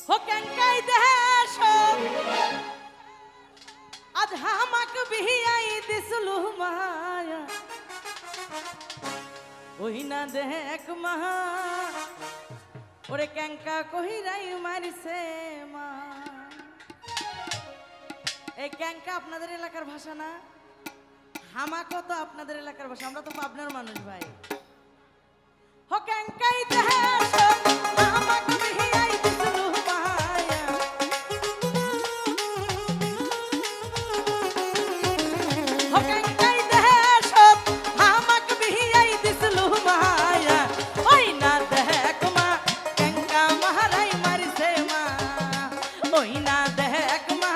হোকেনকাই দেশ আজ হামাক বিহিয়াই দিসলু মায়া ওই না দেখ মাহা ওরে ক্যাঙ্কা কহিরাই মারিছে মা। এই ক্যাঙ্কা আপনাদের এলাকার ভাষা না, হামাকও তো আপনাদের এলাকার ভাষা, আমরা তো পাবনার মানুষ ভাই। হো ক্যাঙ্কাই দেশ হামাক বিহিয়াই দিসলু মায়া হো ক্যাঙ্কাই দেশ হামাক বিহিয়াই দিসলু মায়া ওই না দেখ মা ক্যাঙ্কা মাহারাই মারিছে মা ওই না দেখ মা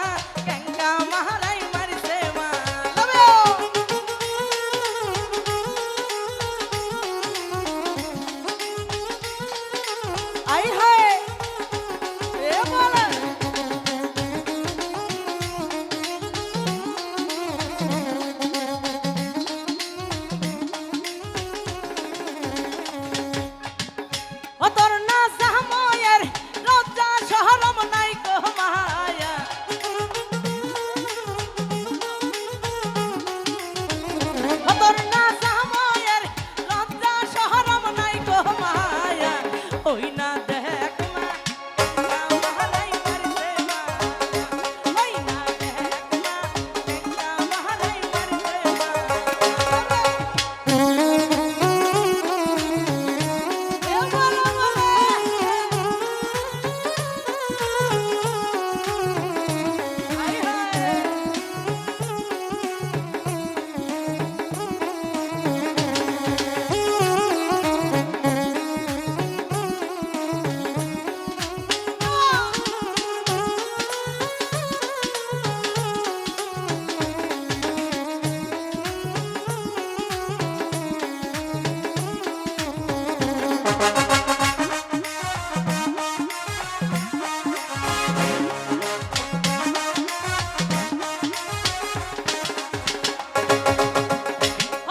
ক্যাঙ্কা মাহারাই মারিছে মা। আই হায় এ বলে ও তোর না জাময়ের লজ্জা শরম নাই গো মায়া ও তোর না জাময়ের লজ্জা শরম নাই গো মায়া ওই না দেখ মা মহারাই মারিছে মা ওই না দেখ মা মহারাই মারিছে মা। এ বলো আই হায়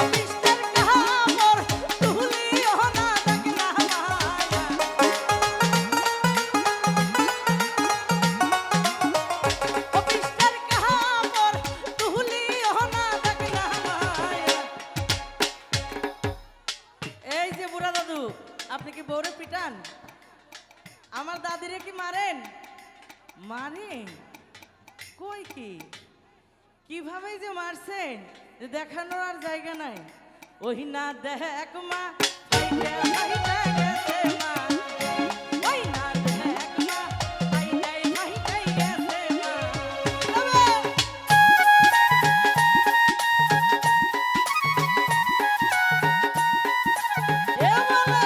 অফিসের কামর তুলিও না দেখলা মায়া অফিসের কামর তুলিও না দেখলা মায়া। এই যে বুড়া দাদু, আপনি কি বউরে পিটান? আমার দাদিরে কি মারেন? মারেন কই কি কিভাবে যে মারছেন যে দেখানোর আর জায়গা নাই। ওই না দেখ মা ফাইটা ফাইটা গেছে মা ওই না দেখ মা ফাইটাই ফাইটাই গেছে মা। এ বলে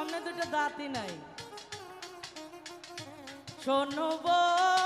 সামনে দুটো দাঁতই নাই। শোনো বউ